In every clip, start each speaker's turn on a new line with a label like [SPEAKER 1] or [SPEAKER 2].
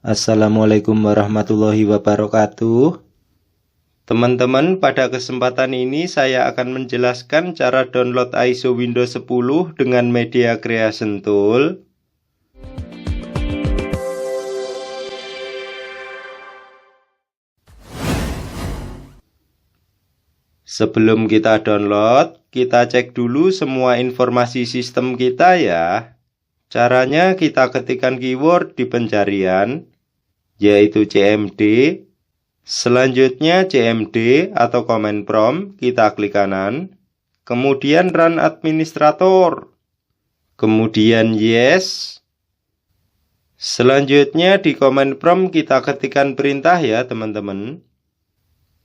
[SPEAKER 1] Assalamualaikum warahmatullahi wabarakatuh. Teman-teman, pada kesempatan ini saya akan menjelaskan cara download ISO Windows 10 dengan Media Creation Tool. Sebelum kita download, kita cek dulu semua informasi sistem kita ya. Caranya kita ketikkan keyword di pencarian, yaitu cmd. Selanjutnya cmd atau command prompt, kita klik kanan. Kemudian run administrator. Kemudian yes. Selanjutnya di command prompt kita ketikkan perintah ya teman-teman,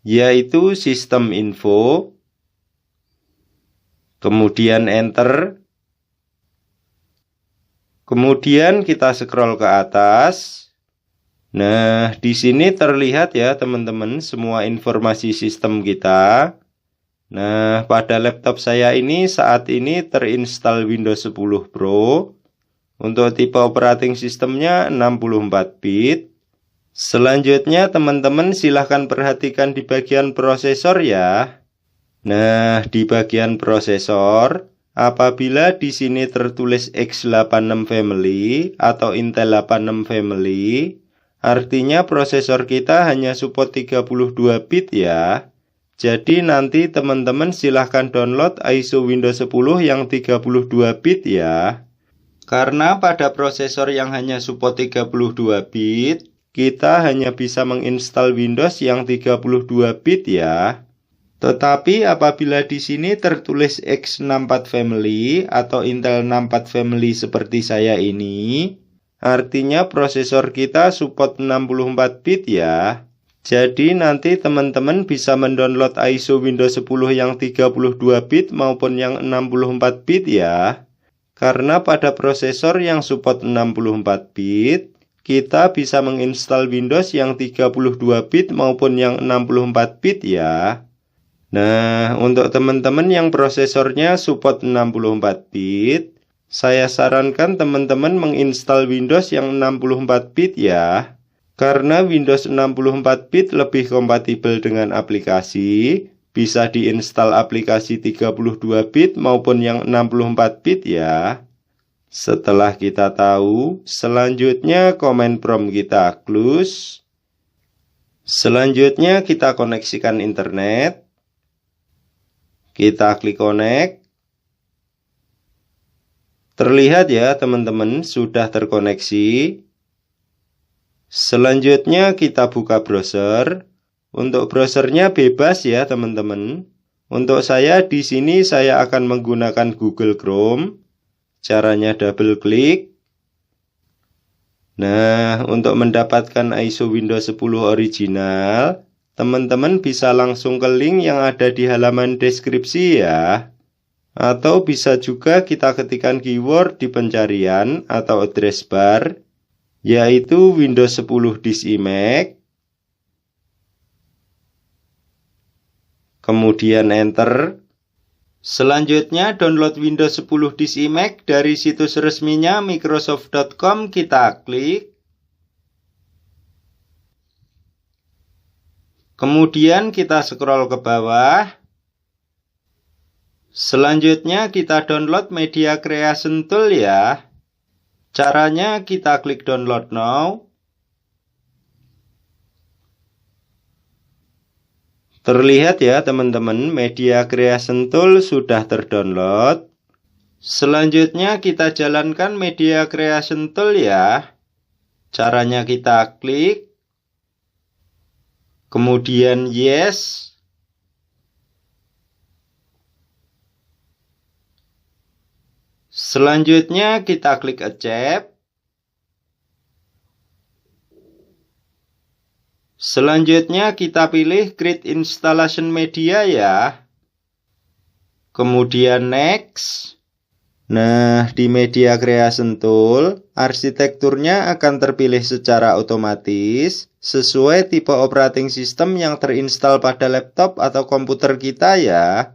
[SPEAKER 1] yaitu sistem info. Kemudian enter. Kemudian kita scroll ke atas. Nah, di sini terlihat ya teman-teman semua informasi sistem kita. Nah, pada laptop saya ini saat ini terinstall Windows 10 Pro. Untuk tipe operating sistemnya 64 bit. Selanjutnya teman-teman silahkan perhatikan di bagian prosesor ya. Nah, di bagian prosesor, apabila di sini tertulis x86 family atau Intel 86 family, artinya prosesor kita hanya support 32 bit ya. Jadi nanti teman-teman silahkan download ISO Windows 10 yang 32 bit ya. Karena pada prosesor yang hanya support 32 bit, kita hanya bisa menginstal Windows yang 32 bit ya. Tetapi apabila di sini tertulis x64 family atau Intel 64 family seperti saya ini, artinya prosesor kita support 64 bit ya. Jadi nanti teman-teman bisa mendownload ISO Windows 10 yang 32 bit maupun yang 64 bit ya. Karena pada prosesor yang support 64 bit, kita bisa menginstal Windows yang 32 bit maupun yang 64 bit ya. Nah, untuk teman-teman yang prosesornya support 64 bit, saya sarankan teman-teman menginstal Windows yang 64 bit ya. Karena Windows 64 bit lebih kompatibel dengan aplikasi, bisa diinstal aplikasi 32 bit maupun yang 64 bit ya. Setelah kita tahu, selanjutnya command prompt kita close. Selanjutnya kita koneksikan internet. Kita klik connect. Terlihat ya teman-teman sudah terkoneksi. Selanjutnya kita buka browser. Untuk browsernya bebas ya teman-teman. Untuk saya di sini saya akan menggunakan Google Chrome. Caranya double klik. Nah, untuk mendapatkan ISO Windows 10 original, teman-teman bisa langsung ke link yang ada di halaman deskripsi ya. Atau bisa juga kita ketikkan keyword di pencarian atau address bar, yaitu Windows 10 disk image. Kemudian enter. Selanjutnya download Windows 10 disk image dari situs resminya microsoft.com, kita klik. Kemudian kita scroll ke bawah. Selanjutnya kita download Media Creation Tool ya. Caranya kita klik download now. Terlihat ya teman-teman, Media Creation Tool sudah terdownload. Selanjutnya kita jalankan Media Creation Tool ya. Caranya kita klik. Kemudian yes. Selanjutnya kita klik accept. Selanjutnya kita pilih create installation media ya. Kemudian next. Nah, di Media Creation Tool, arsitekturnya akan terpilih secara otomatis sesuai tipe operating system yang terinstall pada laptop atau komputer kita ya.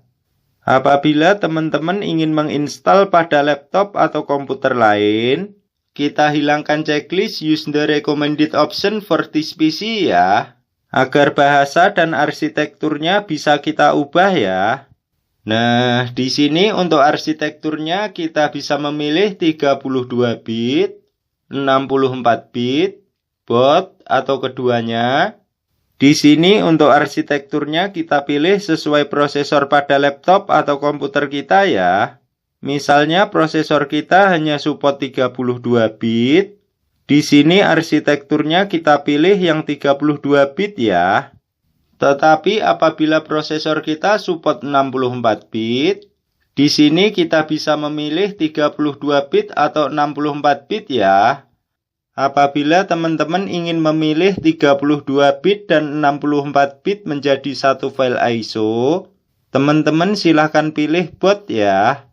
[SPEAKER 1] Apabila teman-teman ingin menginstal pada laptop atau komputer lain, kita hilangkan checklist use the recommended option for this PC ya, agar bahasa dan arsitekturnya bisa kita ubah ya. Nah, di sini untuk arsitekturnya kita bisa memilih 32 bit, 64 bit, both atau keduanya. Di sini untuk arsitekturnya kita pilih sesuai prosesor pada laptop atau komputer kita ya. Misalnya prosesor kita hanya support 32 bit. Di sini arsitekturnya kita pilih yang 32 bit ya. Tetapi apabila prosesor kita support 64 bit, di sini kita bisa memilih 32 bit atau 64 bit ya. Apabila teman-teman ingin memilih 32 bit dan 64 bit menjadi satu file ISO, teman-teman silahkan pilih both ya.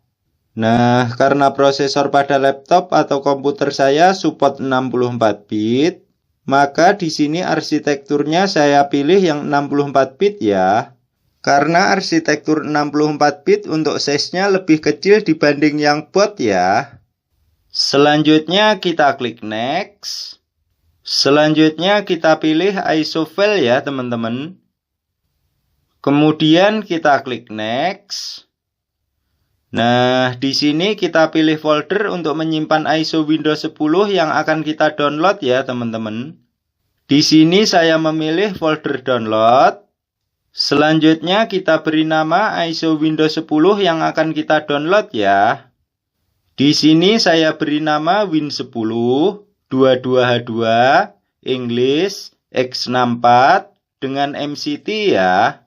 [SPEAKER 1] Nah, karena prosesor pada laptop atau komputer saya support 64 bit, maka di sini arsitekturnya saya pilih yang 64 bit ya. Karena arsitektur 64 bit untuk size-nya lebih kecil dibanding yang both ya. Selanjutnya kita klik next. Selanjutnya kita pilih ISO file ya teman-teman. Kemudian kita klik next. Nah, di sini kita pilih folder untuk menyimpan ISO Windows 10 yang akan kita download ya teman-teman. Di sini saya memilih folder download. Selanjutnya kita beri nama ISO Windows 10 yang akan kita download ya. Di sini saya beri nama Win10 22H2 English x64 dengan MCT ya.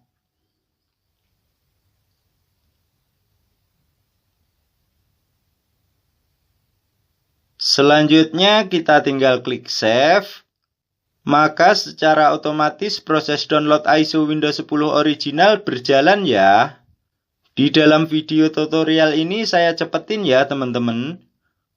[SPEAKER 1] Selanjutnya kita tinggal klik save. Maka secara otomatis proses download ISO Windows 10 original berjalan ya. Di dalam video tutorial ini saya cepetin ya teman-teman.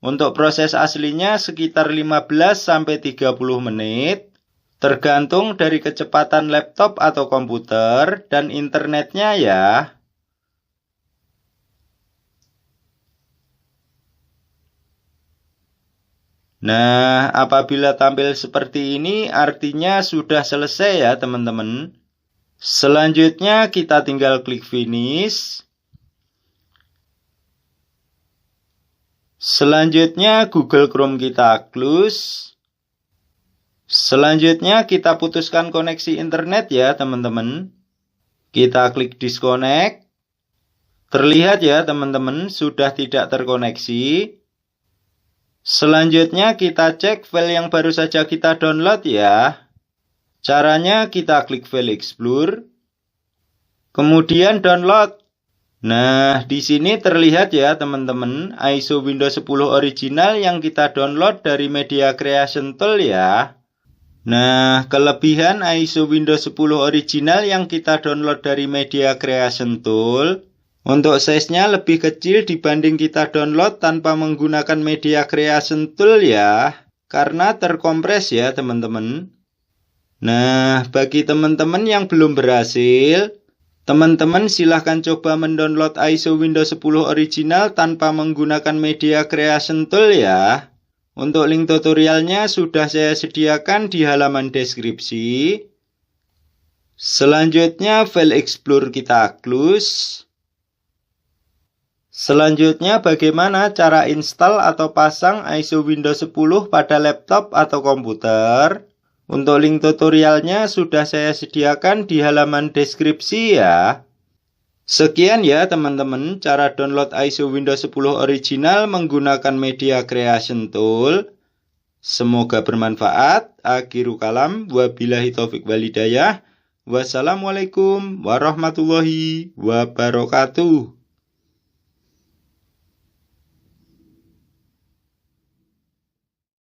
[SPEAKER 1] Untuk proses aslinya sekitar 15-30 menit. Tergantung dari kecepatan laptop atau komputer dan internetnya ya. Nah, apabila tampil seperti ini artinya sudah selesai ya teman-teman. Selanjutnya kita tinggal klik finish. Selanjutnya Google Chrome kita close. Selanjutnya kita putuskan koneksi internet ya teman-teman. Kita klik disconnect. Terlihat ya teman-teman sudah tidak terkoneksi. Selanjutnya kita cek file yang baru saja kita download ya. Caranya kita klik file explore. Kemudian download. Nah, di sini terlihat ya teman-teman ISO Windows 10 original yang kita download dari Media Creation Tool ya. Nah, kelebihan ISO Windows 10 original yang kita download dari Media Creation Tool, untuk size-nya lebih kecil dibanding kita download tanpa menggunakan Media Creation Tool ya, karena terkompres ya teman-teman. Nah, bagi teman-teman yang belum berhasil, teman-teman silahkan coba mendownload ISO Windows 10 original tanpa menggunakan Media Creation Tool ya. Untuk link tutorialnya sudah saya sediakan di halaman deskripsi. Selanjutnya file explore kita close. Selanjutnya bagaimana cara install atau pasang ISO Windows 10 pada laptop atau komputer. Untuk link tutorialnya sudah saya sediakan di halaman deskripsi ya. Sekian ya teman-teman cara download ISO Windows 10 original menggunakan Media Creation Tool. Semoga bermanfaat. Akhiru kalam. Wabillahi taufiq walhidayah. Wassalamualaikum warahmatullahi wabarakatuh.